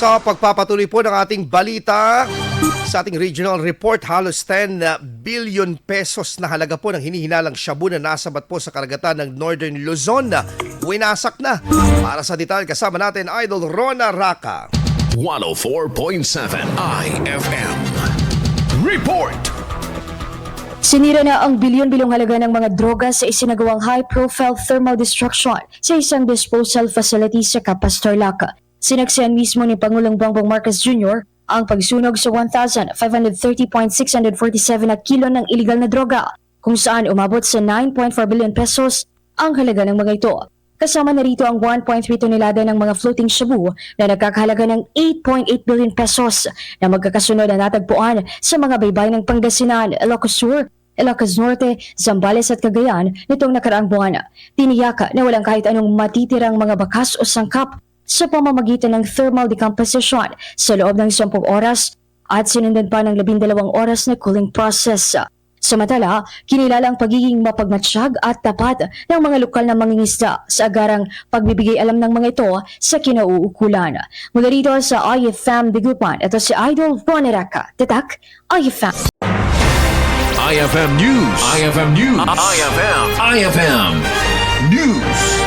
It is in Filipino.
Sa pagpapatuloy po ng ating balita, sa ating regional report, halos 10 billion pesos na halaga po ng hinihinalang shabu na nasabat po sa karagatan ng Northern Luzon na winasak na. Para sa detalye, kasama natin Idol Rona Raka. 104.7 IFM Report. Sinira na ang bilyon-bilyong halaga ng mga droga sa isinagawang high-profile thermal destruction sa isang disposal facility sa Capas, Tarlac. Sinaksihan mismo ni Pangulong Bongbong Marcos Jr. ang pagsunog sa 1,530.647 na kilo ng iligal na droga, kung saan umabot sa 9.4 billion pesos ang halaga ng mga ito. Kasama na rito ang 1.3 tonelada ng mga floating shabu na nagkakahalaga ng 8.8 billion pesos na magkakasunod na natagpuan sa mga baybay ng Pangasinan, Ilocos Sur, Ilocos Norte, Zambales at Cagayan nitong nakaraang buwan. Tiniyak na walang kahit anong matitirang mga bakas o sangkap sa pamamagitan ng thermal decomposition sa loob ng 10 oras at sinundan pa ng 12 oras na cooling process. Samantala, kinilala ang pagiging mapagmatsyag at tapat ng mga lokal na mangingisda sa agarang pagbibigay alam ng mga ito sa kinauukulan. Mula rito sa IFM Digupan, ito si Idol Rona Raka. Tatak, IFM. IFM News. IFM News. IFM News.